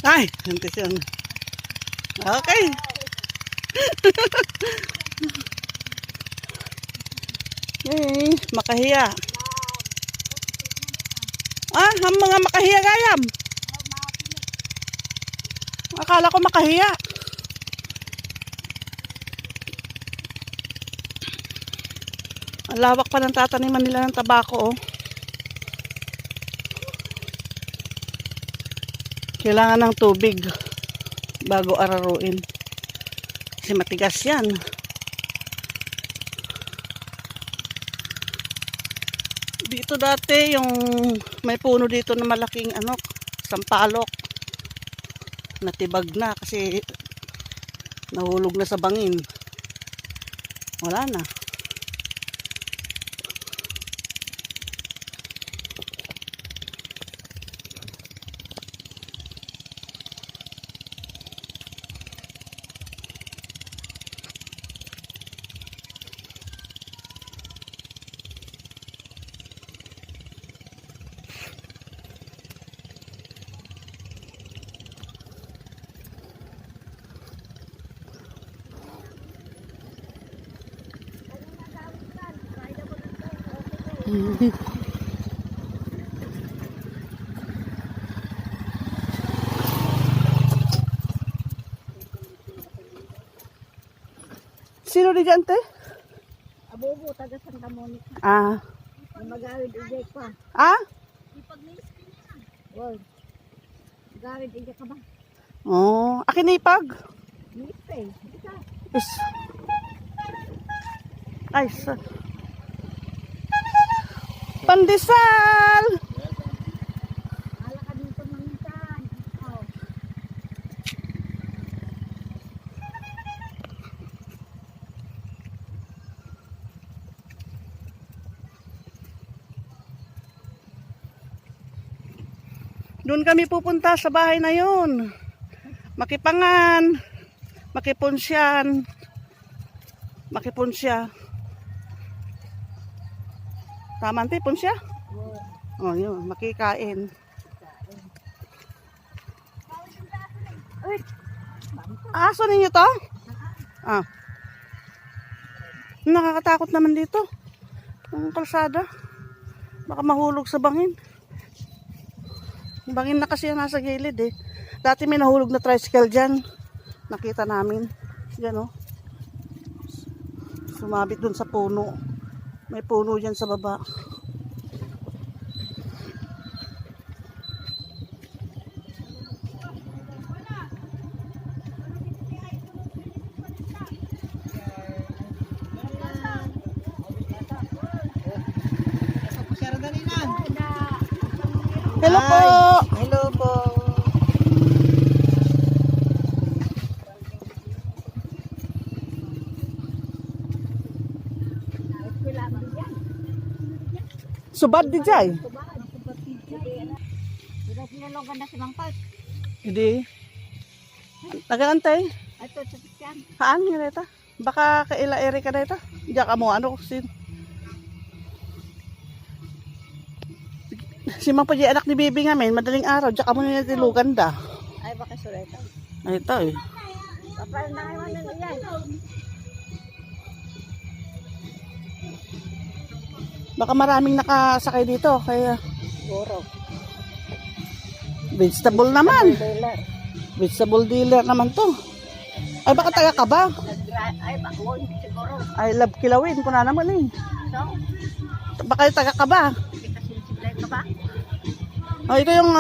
Ay, nantis yun. Okay. Makahiya. Ang mga makahiya gayam. Akala ko makahiya. Ang lawak pa ng tataniman nila ng tabako, oh. Kailangan ng tubig bago araruin. Kasi matigas yan. Dito dati yung may puno dito na malaking sampalok. Natibag na kasi nahulog na sa bangin. Wala na. Sino di dyan, te? Abubo, taga Santa Monica. Magawid ijay pa. Ipag-niskin yan. Wow. Magawid ijay ka ba? Akin na ipag. Nipay. Is. Ay, Pandesal! Hala ka dito minsan. Doon kami pupunta sa bahay na yun. Makipangan. Makipunsyan. Makipunsya. Tama, te, punsya? Yun, makikain. Aso ninyo to? Nakakatakot naman dito. Ang kalsada. Baka mahulog sa bangin. Bangin na kasi yung nasa gilid, eh. Dati may nahulog na tricycle dyan. Nakita namin. Yan, oh. Sumabit dun sa puno. May puno dyan sa baba. Hello po! Hello po. Subad di jay. Sudah sinulungan na si Mang Pat. Hindi. Nagantay. Ito, sasakyan. Haan nga reta? Baka kaila Erika na ito. Diyan ka mo, si Mang Pajay, anak ni Bibi nga, madaling araw. Diyan ka mo niya tilugan da. Ay, baka sureta. Ay, ito eh. Kapal na kayo na yan. Baka maraming nakasakay dito. Kaya, Goro. vegetable naman. Dealer. Vegetable dealer naman to. Ay, baka taga ka ba? Ay, bako, hindi siguro. I love kilawin ko na naman eh. So, Baka taga ka ba? hindi ka sensible ka ba? Ito yung